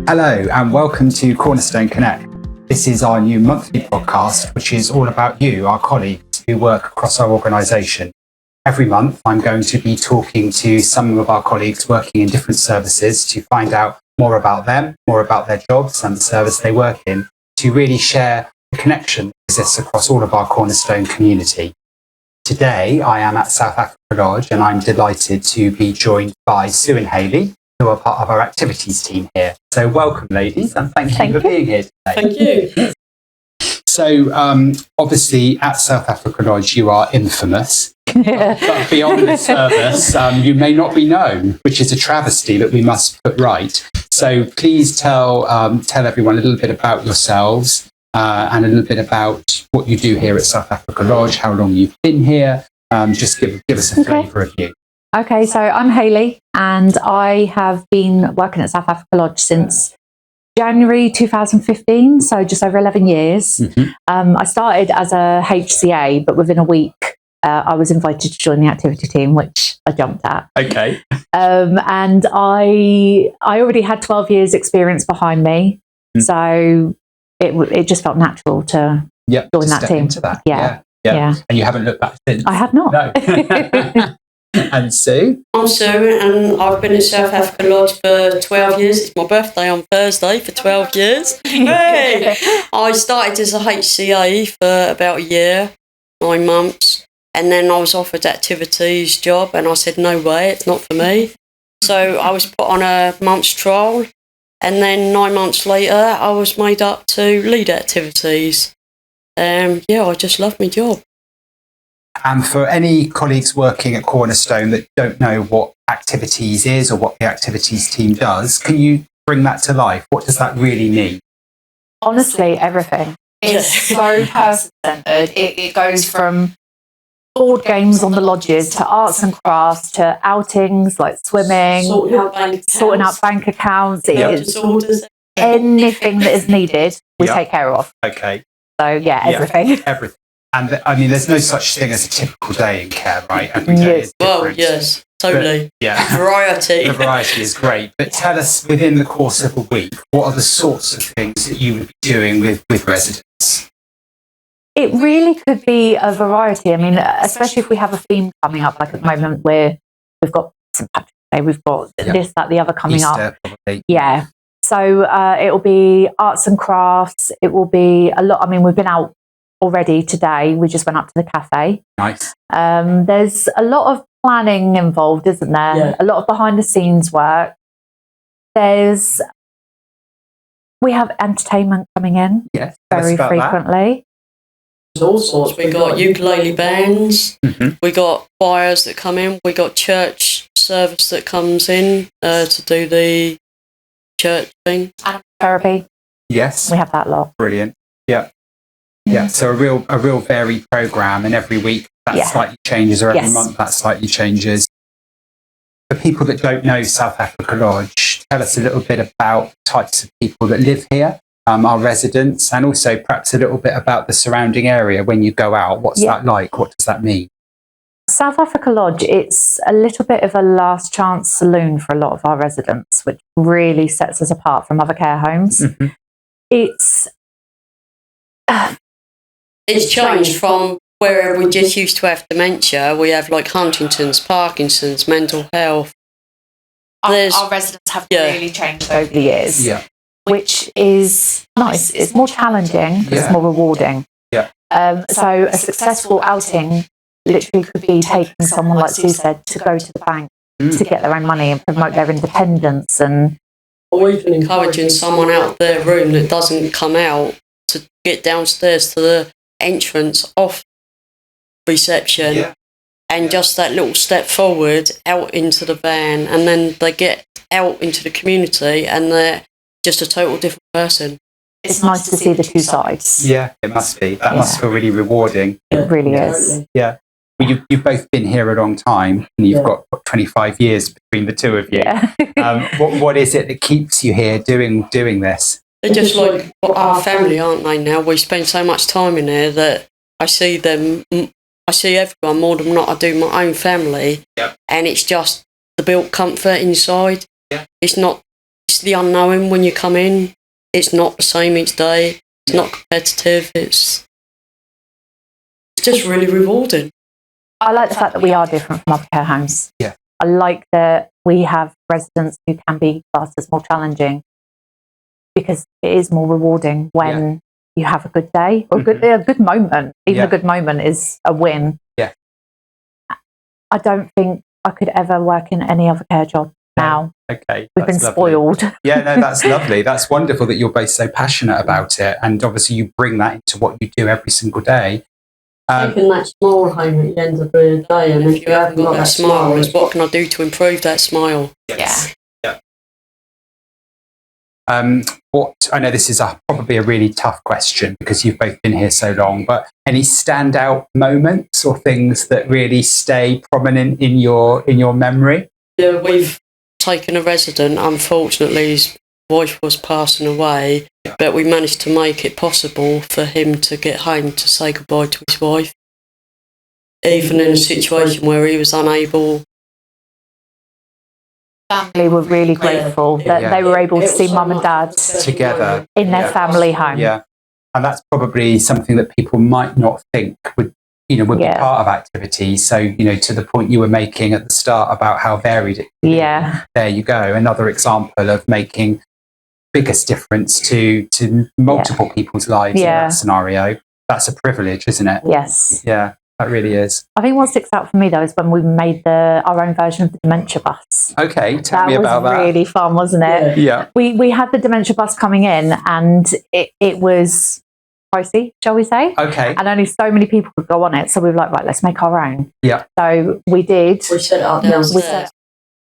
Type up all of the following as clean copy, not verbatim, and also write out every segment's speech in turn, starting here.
Hello and welcome to Cornerstone Connect. This is our new monthly podcast, which is all about you, our colleagues who work across our organisation. Every month, I'm going to be talking to some of our colleagues working in different services to find out more about them, more about their jobs and the service they work in, to really share the connection that exists across all of our Cornerstone community. Today, I am at South Africa Lodge and I'm delighted to be joined by Sue and Hayley, who are part of our activities team here. So welcome, ladies, and thank you for being here today. Thank you. So obviously at South Africa Lodge, you are infamous. But beyond the service, you may not be known, which is a travesty that we must put right. So please tell everyone a little bit about yourselves and a little bit about what you do here at South Africa Lodge, how long you've been here. Just give us a flavour of you. Okay, so I'm Hayley and I have been working at South Africa Lodge since January 2015, so just over 11 years. I started as a HCA, but within a week I was invited to join the activity team, which I jumped at. Okay. And I already had 12 years experience behind me, so it just felt natural to join that team. Into that. Yeah. And you haven't looked back since? I have not. No. And Sue? I'm Sue and I've been in South Africa Lodge for 12 years. It's my birthday on Thursday for 12 years. Hey! I started as a HCA for about a year, 9 months, and then I was offered activities job and I said, no way, it's not for me. So I was put on a month's trial and then 9 months later I was made up to lead activities. I just love my job. And for any colleagues working at Cornerstone that don't know what activities is or what the activities team does, can you bring that to life? What does that really mean? Honestly, everything. It's so person-centred. It goes from board games on the lodges to arts and crafts to outings like swimming, sorting out bank accounts. Anything that is needed, we take care of. Okay. So, everything. Everything. And I mean, there's no such thing as a typical day in care, right? Every day is different. Well, yes, totally. But, variety. The variety is great. But tell us, within the course of a week, what are the sorts of things that you would be doing with residents? It really could be a variety. I mean, especially if we have a theme coming up, like at the moment where we've got St. Patrick's Day, we've got this, that, the other coming Easter, up. Probably. Yeah. So it will be arts and crafts. It will be a lot. I mean, we've been out already today. We just went up to the cafe. Nice. There's a lot of planning involved, isn't there? Yeah. A lot of behind the scenes work. We have entertainment coming in very frequently. There's all sorts. We got ukulele bands. We got choirs that come in. We got church service that comes in to do the church thing. Animal therapy. Yes. We have that lot. Brilliant. Yeah. Yeah, so a real varied programme, and every week that slightly changes, or every month that slightly changes. For people that don't know South Africa Lodge, tell us a little bit about the types of people that live here, our residents, and also perhaps a little bit about the surrounding area when you go out. What's that like? What does that mean? South Africa Lodge, it's a little bit of a last chance saloon for a lot of our residents, which really sets us apart from other care homes. It's changed from where we just used to have dementia. We have like Huntington's, Parkinson's, mental health. Our residents have really changed over the years, which is nice. It's more challenging, but it's more rewarding. So a successful outing literally could be taking someone, like Sue said, to go to the bank to get their own money and promote their independence. Or even encouraging someone out of their room that doesn't come out to get downstairs to the entrance off reception and just that little step forward out into the van, and then they get out into the community and they're just a total different person. It's nice to see the two sides. Yeah, it must be. That must feel really rewarding. It really is. Yeah. Well, you've both been here a long time, and you've got 25 years between the two of you. What is it that keeps you here doing this? They're just like our family, aren't they now? We spend so much time in there that I see everyone more than not I do my own family. And it's just the built comfort inside. It's not it's the unknown when you come in. It's not the same each day. It's not competitive. It's just really rewarding. I like the fact that we are different from other care homes. Yeah. I like that we have residents who can be classed as more challenging, because it is more rewarding when you have a good day or a good moment. Even a good moment is a win. Yeah. I don't think I could ever work in any other care job now. Okay. We've been spoiled. Yeah, no, that's lovely. That's wonderful that you're both so passionate about it. And obviously you bring that into what you do every single day. Taking that smile home at the end of the day, and if you haven't got that smile, is what can I do to improve that smile? Yes. Yeah. I know this is probably a really tough question because you've both been here so long, but any standout moments or things that really stay prominent in your memory? Yeah, we've taken a resident. Unfortunately, his wife was passing away, but we managed to make it possible for him to get home to say goodbye to his wife, even in a situation where he was unable. Family were really grateful that they were able to see mum and dad together in their family home. Yeah, and that's probably something that people might not think would be part of activities. So, to the point you were making at the start about how varied it is. Yeah. There you go. Another example of making biggest difference to multiple people's lives in that scenario. That's a privilege, isn't it? Yes. Yeah, that really is. I think what sticks out for me though is when we made our own version of the dementia bus. Okay, tell me about that. That was really fun, wasn't it? Yeah. We had the dementia bus coming in, and it was pricey, shall we say? Okay. And only so many people could go on it, so we were like, right, let's make our own. Yeah. So we did. We set it up downstairs. We set it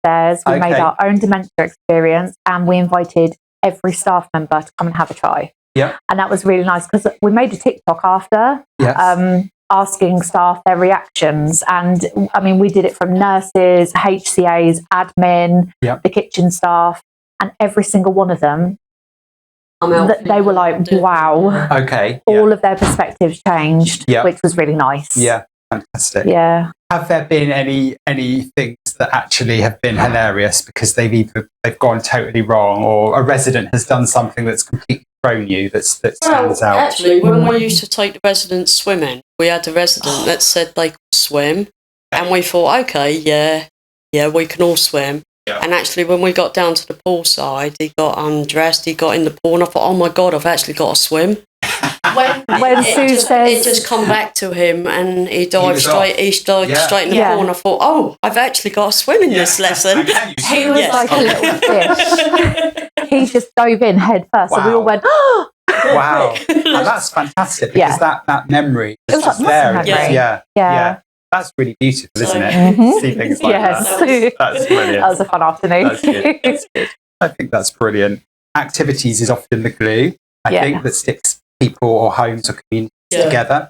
upstairs. We made our own dementia experience, and we invited every staff member to come and have a try. Yeah. And that was really nice because we made a TikTok after. Yes. Asking staff their reactions, and I mean, we did it from nurses, HCAs, admin, the kitchen staff, and every single one of them, they were like, wow. Okay. All of their perspectives changed, which was really nice. Yeah, fantastic. Yeah. Have there been any things that actually have been hilarious because they've gone totally wrong, or a resident has done something that's completely thrown you that stands out? Actually, when we used to take the residents swimming, we had a resident that said they could swim, and we thought, okay, yeah, we can all swim. Yeah. And actually, when we got down to the poolside, he got undressed, he got in the pool, and I thought, oh my God, I've actually got to swim. When Sue says it just come back to him, and he dived straight in the pool, and I thought, oh, I've actually got to swim in this lesson. He was like a little fish. He just dove in head first, and we all went, oh! Wow. And that's fantastic because that memory is just there. Yeah. That's really beautiful, isn't it? See things like that. That's brilliant. That was a fun afternoon. That's good. That's good. I think that's brilliant. Activities is often the glue, I think, that sticks people or homes or communities together.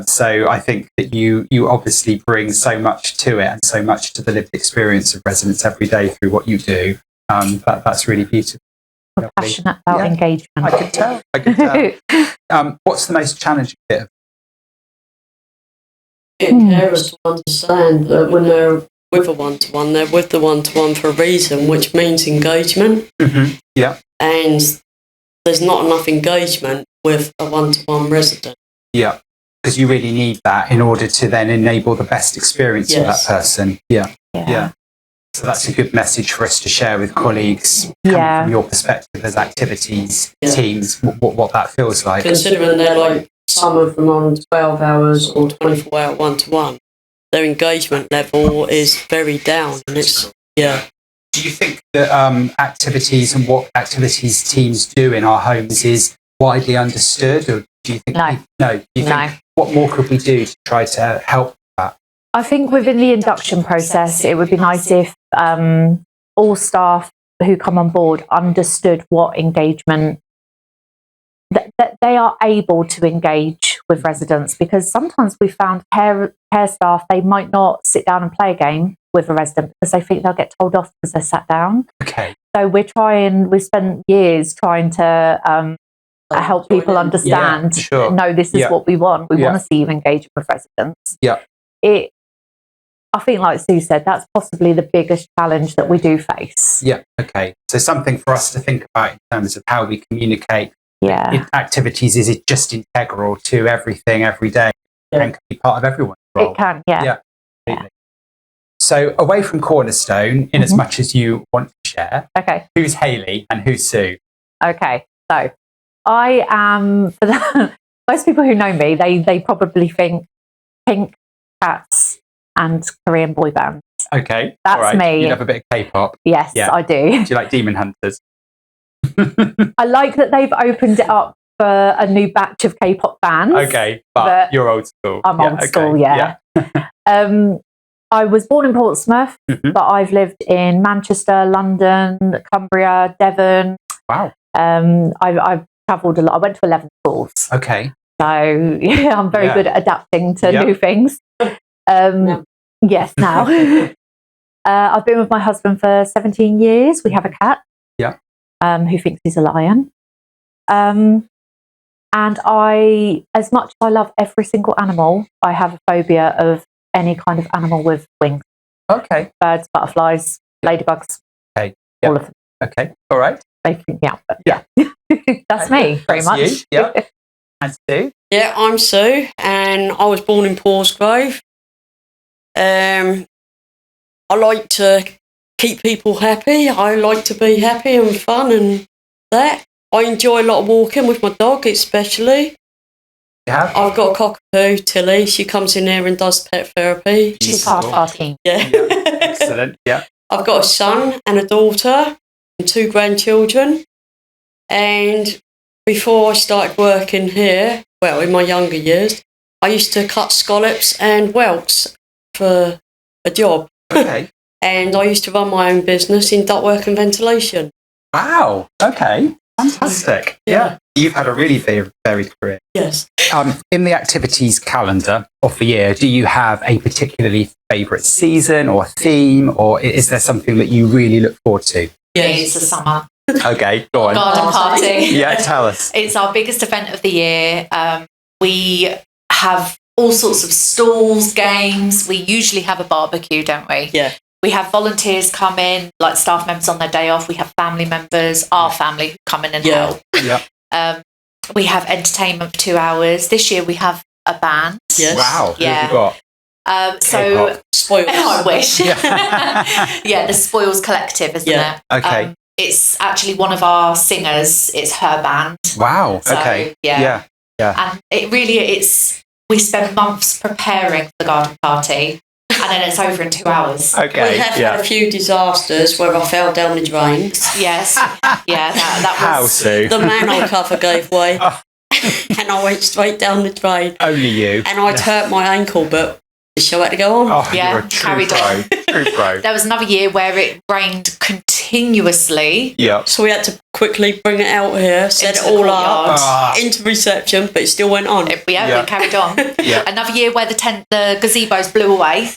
So I think that you obviously bring so much to it and so much to the lived experience of residents every day through what you do. That's really beautiful. We're passionate about engagement. I could tell. What's the most challenging bit of carers to understand that when they're with a one-to-one, they're with the one-to-one for a reason, which means engagement. Mm-hmm. Yeah. And there's not enough engagement with a one-to-one resident. Yeah, because you really need that in order to then enable the best experience for that person. Yeah. So that's a good message for us to share with colleagues from your perspective as activities teams, what that feels like. Considering they're like, some of them on 12 hours or 24-hour one-to-one, their engagement level is very down. And it's, Do you think that activities and what activities teams do in our homes is widely understood, or do you think no? Do you think what more could we do to try to help that? I think within the induction process, it would be nice if all staff who come on board understood what engagement, that they are able to engage with residents, because sometimes we found care staff, they might not sit down and play a game with a resident because they think they'll get told off because they're sat down. Okay. So we've spent years trying to help people understand, no, this is what we want. We want to see you engage with residents. Yeah. I think, like Sue said, that's possibly the biggest challenge that we do face. Yeah. Okay. So something for us to think about in terms of how we communicate activities. Is it just integral to everything every day and can be part of everyone's role? It can, yeah. Yeah. Absolutely. So away from Cornerstone, in as much as you want to share, who's Hayley and who's Sue? Okay. So I am, for most people who know me, they probably think pink cats and Korean boy bands. Okay. That's me. You love a bit of K-pop? Yes, I do. Do you like Demon Hunters? I like that they've opened it up for a new batch of K-pop fans. Okay, but you're old school. I'm old school, yeah. I was born in Portsmouth, but I've lived in Manchester, London, Cumbria, Devon. Wow. I've travelled a lot. I went to 11 schools. Okay. So, yeah, I'm very good at adapting to new things. Yes, now. I've been with my husband for 17 years. We have a cat. Yeah. Who thinks he's a lion. And as much as I love every single animal, I have a phobia of any kind of animal with wings. Okay. Birds, butterflies, ladybugs. Okay. All of them. Okay. All right. Yeah. That's me, pretty much. You. Yeah. And Sue? Yeah, I'm Sue, and I was born in Paulsgrove. I like to keep people happy. I like to be happy and fun and that. I enjoy a lot of walking with my dog, especially. Yeah. I've got a cockapoo, Tilly. She comes in here and does pet therapy. She's part of our team. Yeah. Excellent. Yeah. I've got a son and a daughter and 2 grandchildren. And before I started working here, well, in my younger years, I used to cut scallops and whelks for a job. Okay. And I used to run my own business in ductwork and ventilation. Wow. Okay. Fantastic. Yeah. You've had a really varied career. Yes. In the activities calendar of the year, do you have a particularly favourite season or theme, or is there something that you really look forward to? Yes, it's the summer. Okay, go on. Garden party. Yeah, tell us. It's our biggest event of the year. We have all sorts of stalls, games. We usually have a barbecue, don't we? Yeah. We have volunteers come in, like staff members on their day off. We have family members, our family, who come in and help. Yeah. We have entertainment for 2 hours. This year we have a band. Yes. Wow. Who have you got? So Spoils. I wish. Yeah, the Spoils Collective, isn't it? Okay. It's actually one of our singers. It's her band. Wow. So, okay. Yeah. Yeah. And it really, we spend months preparing the garden party, and then it's over in 2 hours. Okay. We have had a few disasters where I fell down the drain. Yes. Yeah. That How, was Sue? The manhole cover gave way, and I went straight down the drain. Only you. And I'd hurt my ankle, but the show had to go on. Oh, you're a true pro. True pro. There was another year where it rained continuously. Yeah. So we had to quickly bring it out here, set it all up into reception, but it still went on. We carried on. Yeah. Another year where the gazebos blew away.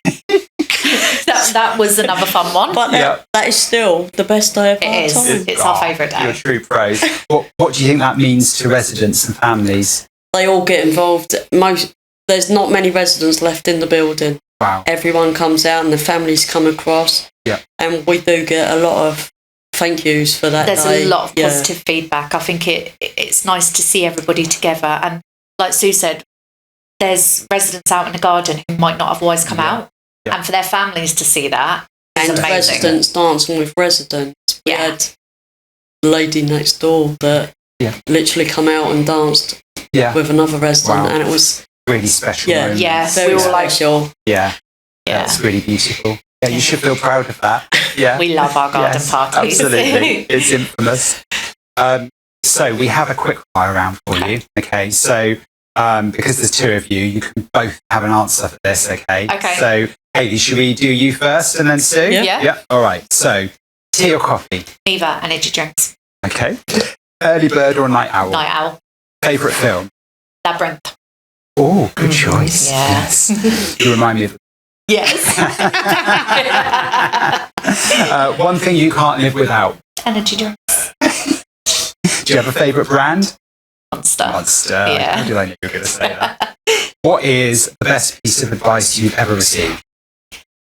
that was another fun one. But that is still the best day of our It is. time. It's our favourite day. You're a true pro. What do you think that means to residents and families? They all get involved. There's not many residents left in the building. Wow. Everyone comes out and the families come across. Yeah. And we do get a lot of thank yous for that. There's a lot of positive feedback. I think it's nice to see everybody together. And like Sue said, there's residents out in the garden who might not otherwise come out. Yeah. And for their families to see that is amazing. Residents dancing with residents. We had a lady next door that literally come out and danced with another resident, and it was really special. Yeah, very special. Yeah, that's really beautiful. Yeah, you should feel proud of that. Yeah, we love our garden parties. Absolutely, it's infamous. So we have a quick fire round for you. Okay, so because there's 2 of you, you can both have an answer for this. Okay. So Hayley, should we do you first and then Sue? Yeah. All right. So tea or coffee? Neither. Energy drinks. Okay. Early bird or night owl? Night owl. Favourite film? Labyrinth. Oh, good choice. Yes. You remind me of. Yes. One thing you can't live without? Energy drinks. Do you have a favourite brand? Monster. Yeah. How did I know you were going to say that? What is the best piece of advice you've ever received?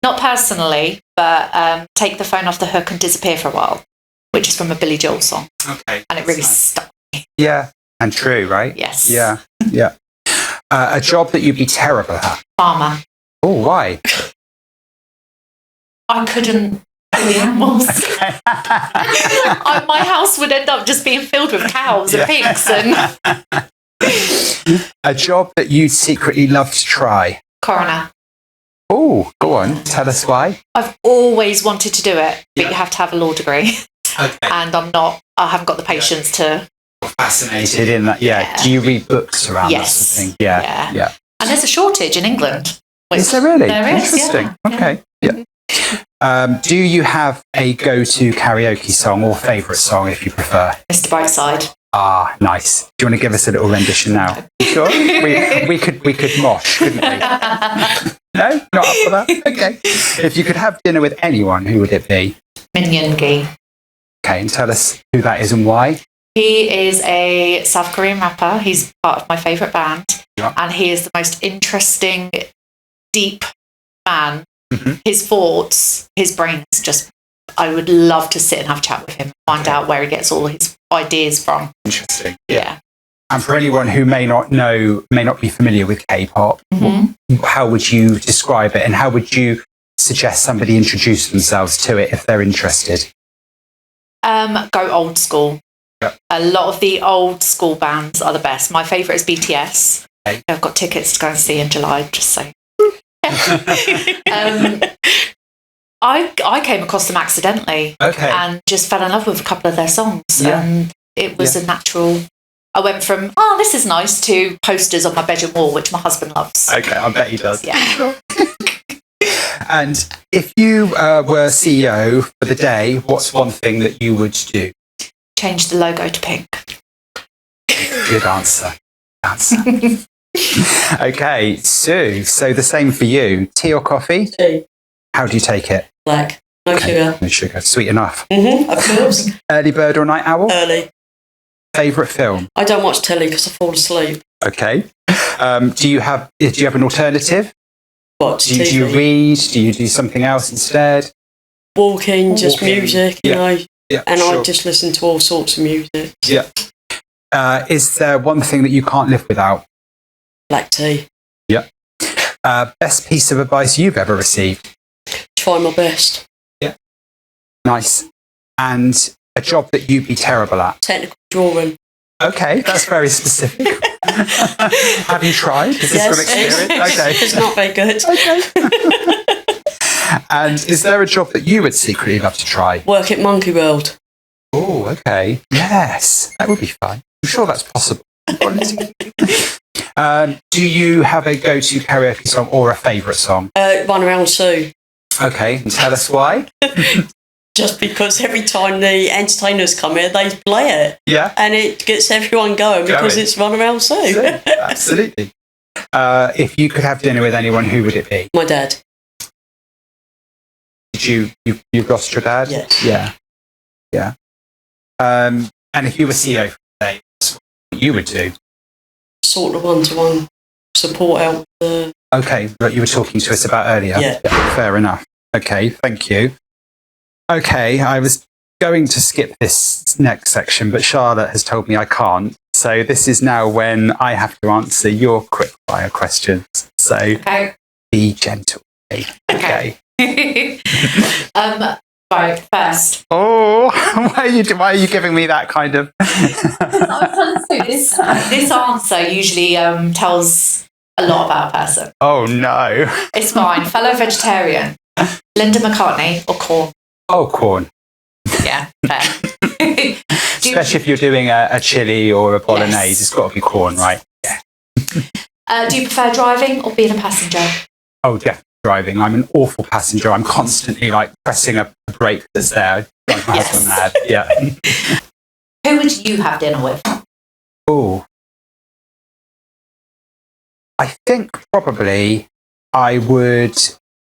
Not personally, but Take the Phone Off the Hook and Disappear for a While, which is from a Billy Joel song. Okay. And it really stuck. Yeah. And true, right? Yes. Yeah. Yeah. A job that you'd be terrible at? Farmer. Oh, why? I couldn't do the animals. Okay. My house would end up just being filled with cows and pigs. And a job that you'd secretly love to try? Coroner. Oh, go on. Tell us why. I've always wanted to do it, but you have to have a law degree. Okay. And I haven't got the patience to. Fascinated in that. Yeah. Do you read books around that sort of thing? Yeah. And there's a shortage in England. Is there really? There is. Interesting. Yeah. Okay. Yeah. Do you have a go-to karaoke song or favourite song, if you prefer? Mr. Brightside. Ah, nice. Do you want to give us a little rendition now? You sure? we could mosh, couldn't we? No, not up for that. Okay. If you could have dinner with anyone, who would it be? Minyoung Gi. Okay, and tell us who that is and why. He is a South Korean rapper. He's part of my favourite band, and he is the most interesting, deep man. Mm-hmm. His thoughts, his brain is just. I would love to sit and have a chat with him, find out where he gets all his ideas from. Interesting. Yeah. And for anyone who may not be familiar with K-pop, how would you describe it, and how would you suggest somebody introduce themselves to it if they're interested? Go old school. Yep. A lot of the old school bands are the best. My favourite is BTS. Okay. I've got tickets to go and see in July, just so. I came across them accidentally and just fell in love with a couple of their songs. And it was a natural. I went from, this is nice, to posters on my bedroom wall, which my husband loves. Okay, I bet he does. Yeah. And if you were CEO for the day, what's one thing that you would do? Change the logo to pink. Good answer. Okay, Sue, so the same for you. Tea or coffee? Tea. How do you take it? Black. No sugar. No sugar. Sweet enough. Of course. Early bird or night owl? Early. Favourite film? I don't watch telly because I fall asleep. Okay. Do you have an alternative? Watch TV. Do you read? Do you do something else instead? Walking, just music, you know. Yeah, and I just listen to all sorts of music. Yeah. Is there one thing that you can't live without? Black tea. Yeah. Best piece of advice you've ever received? Try my best. Yeah. Nice. And a job that you'd be terrible at? Technical drawing. Okay, that's very specific. Have you tried? Is this an experience? Okay. It's not very good. Okay. And is there a job that you would secretly love to try? Work at Monkey World. Oh, okay. Yes, that would be fun. I'm sure that's possible. Do you have a go-to karaoke song or a favourite song? Run Around Sue. Okay, and tell us why. Just because every time the entertainers come here, they play it. Yeah. And it gets everyone going because it's Run Around Sue. Absolutely. If you could have dinner with anyone, who would it be? My dad. Did you've lost your dad? Yes. Yeah. And if you were CEO for the day, what you would do? Sort of one-to-one support out the... Okay, that you were talking to us about earlier. Yeah. Fair enough. Okay, thank you. Okay, I was going to skip this next section, but Charlotte has told me I can't. So this is now when I have to answer your quick fire questions. So be gentle. Okay. Right, first. Oh, why are you giving me that kind of... This answer usually tells a lot about a person. Oh, no. It's fine. Fellow vegetarian. Linda McCartney or Korn? Oh, Korn. Yeah, fair. Especially if you're doing a chili or a bolognese, it's got to be Korn, right? Yeah. Do you prefer driving or being a passenger? Oh, definitely driving. I'm an awful passenger. I'm constantly pressing a brake that's there. My husband mad. Yeah. Who would you have dinner with? Oh, I think probably I would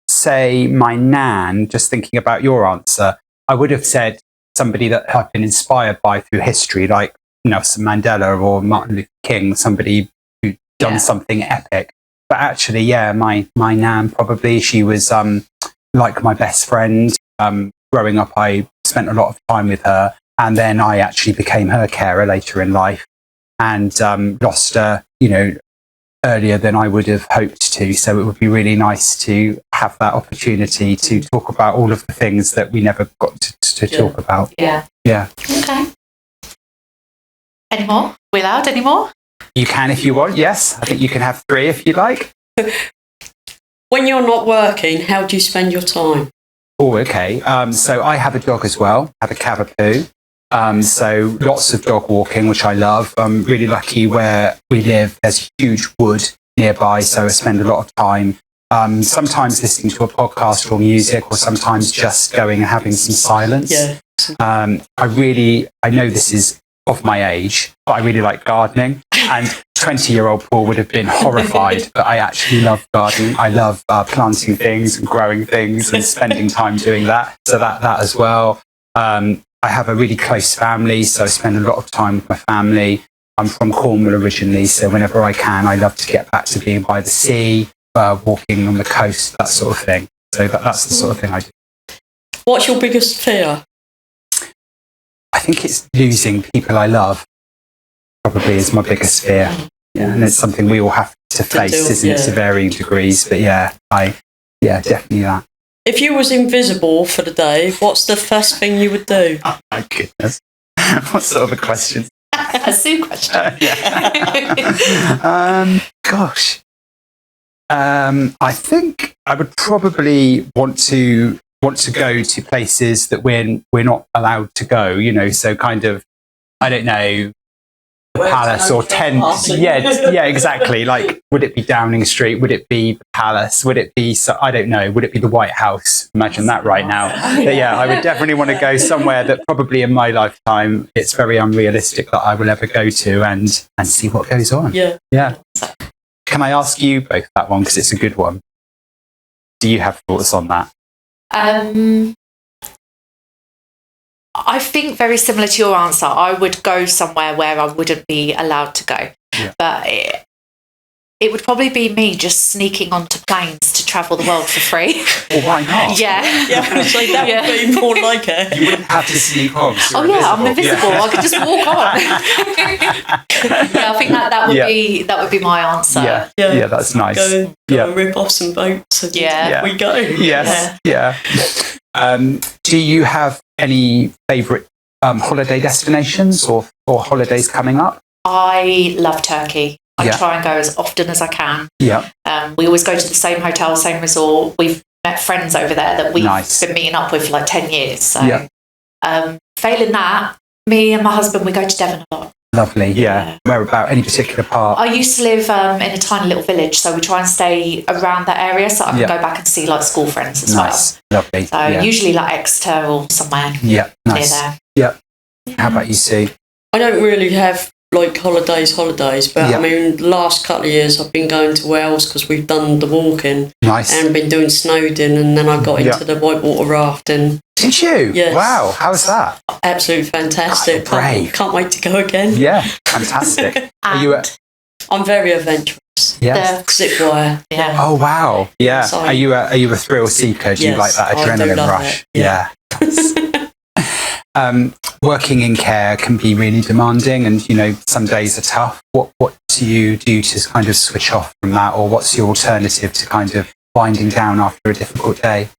say my nan. Just thinking about your answer, I would have said somebody that I've been inspired by through history, like Nelson Mandela or Martin Luther King, somebody who'd done something epic. But actually, my nan probably. She was like my best friend. Growing up, I spent a lot of time with her, and then I actually became her carer later in life, and lost her, earlier than I would have hoped to. So it would be really nice to have that opportunity to talk about all of the things that we never got to talk about. Yeah. Okay. Any more? We allowed any more? You can if you want, yes. I think you can have 3 if you like. When you're not working, how do you spend your time? Oh, okay. So I have a dog as well. I have a Cavapoo. So lots of dog walking, which I love. I'm really lucky where we live. There's huge wood nearby, so I spend a lot of time sometimes listening to a podcast or music, or sometimes just going and having some silence. Yeah. I know this is of my age, but I really like gardening. And 20-year-old Paul would have been horrified, but I actually love gardening. I love planting things and growing things and spending time doing that. So that as well. I have a really close family, so I spend a lot of time with my family. I'm from Cornwall originally, so whenever I can, I love to get back to being by the sea, walking on the coast, that sort of thing. So that's the sort of thing I do. What's your biggest fear? I think it's losing people I love, probably is my biggest fear. Yeah, and it's something we all have to face, isn't it, to varying degrees. But definitely that. If you was invisible for the day, what's the first thing you would do? Oh my goodness. What sort of a question? A Sue question. Gosh. I think I would probably want to go to places that we're not allowed to go, so kind of, I don't know, the palace or tent. Yeah, exactly. Like, would it be Downing Street? Would it be the palace? Would it be, I don't know, would it be the White House? Imagine that right now. But yeah, I would definitely want to go somewhere that probably in my lifetime, it's very unrealistic that I will ever go to and see what goes on. Yeah. Can I ask you both that one? Because it's a good one. Do you have thoughts on that? I think very similar to your answer. I would go somewhere where I wouldn't be allowed to go. Yeah. But it would probably be me just sneaking onto planes to travel the world for free. Well, why not? Yeah. So that would be more like it. You wouldn't have to sneak on. I'm invisible. Yeah. I could just walk on. I think that would be my answer. Yeah, that's nice. Go and rip off some boats and we go. Yes. Yeah. Do you have any favourite holiday destinations or holidays coming up? I love Turkey. I try and go as often as I can. Yeah. We always go to the same hotel, same resort. We've met friends over there that we've been meeting up with for like 10 years. So, failing that, me and my husband, we go to Devon a lot. Lovely, yeah. Where about? Any particular part? I used to live in a tiny little village, so we try and stay around that area so I can go back and see like school friends as well. Lovely. So usually like Exeter or somewhere near there. Yeah. How about you, Sue? I don't really have like holidays, but I mean, the last couple of years I've been going to Wales because we've done the walking. Nice. And been doing Snowdon, and then I got into the whitewater rafting. Did you? Yes. Wow, how was that? Absolutely fantastic. Can't wait to go again. Yeah, fantastic. I'm very adventurous. Yes. Zip wire. Yeah. Oh wow. Yeah. Are you a thrill seeker? Do you like that adrenaline rush? Yeah. Working in care can be really demanding, and some days are tough. What do you do to kind of switch off from that, or what's your alternative to kind of winding down after a difficult day?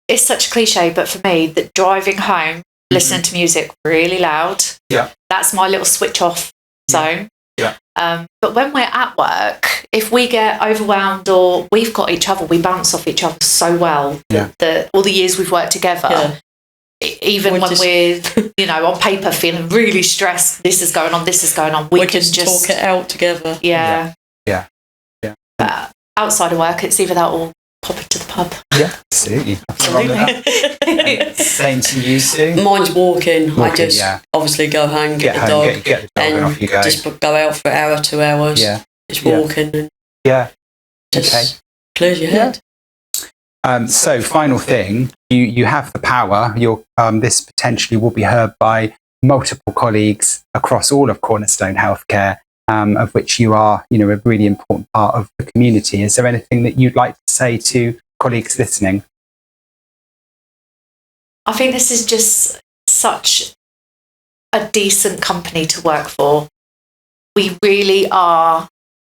It's such a cliche, but for me, that driving home, listening to music really loud, that's my little switch off zone. Yeah. But when we're at work, if we get overwhelmed or we've got each other, we bounce off each other so well that all the years we've worked together, even when we're on paper feeling really stressed, this is going on, we can just talk it out together. Yeah. But outside of work, it's either that or pop into the pub. Yeah, absolutely. Same to you, Sue? Mine's walking. I just obviously go home, get the dog, get the dog and off you go. Just go out for an hour, 2 hours. Yeah. Just walking. And just clears your head. So, final thing, you have the power. This potentially will be heard by multiple colleagues across all of Cornerstone Healthcare, of which you are, a really important part of the community. Is there anything that you'd like to say to colleagues listening? I think this is just such a decent company to work for. We really are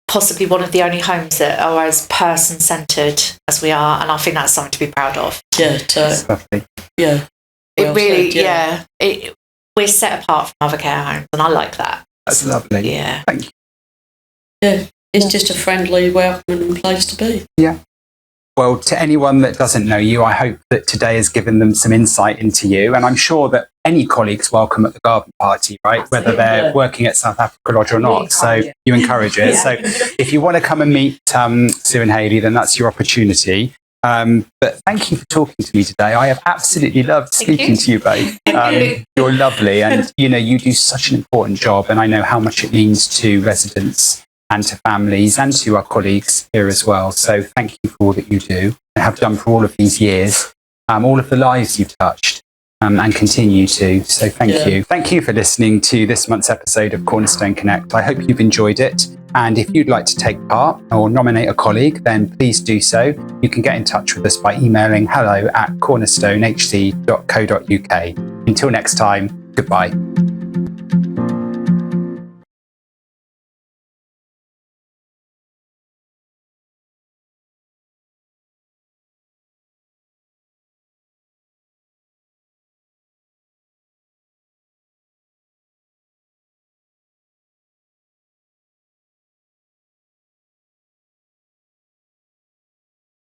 possibly one of the only homes that are as person-centred as we are, and I think that's something to be proud of. Yeah, lovely. Yeah. It really, we're set apart from other care homes, and I like that. That's lovely. Yeah. Thank you. Yeah, it's just a friendly, welcoming place to be. Yeah. Well, to anyone that doesn't know you, I hope that today has given them some insight into you. And I'm sure that any colleague's welcome at the garden party, right? Absolutely. Whether they're working at South Africa Lodge or not. So you encourage it. So if you want to come and meet Sue and Hayley, then that's your opportunity. But thank you for talking to me today. I have absolutely loved speaking to you both. You're lovely, and you do such an important job, and I know how much it means to residents and to families and to our colleagues here as well. So thank you for all that you do and have done for all of these years, all of the lives you've touched and continue to. So thank you. Thank you for listening to this month's episode of Cornerstone Connect. I hope you've enjoyed it. And if you'd like to take part or nominate a colleague, then please do so. You can get in touch with us by emailing hello@cornerstonehc.co.uk. Until next time, goodbye.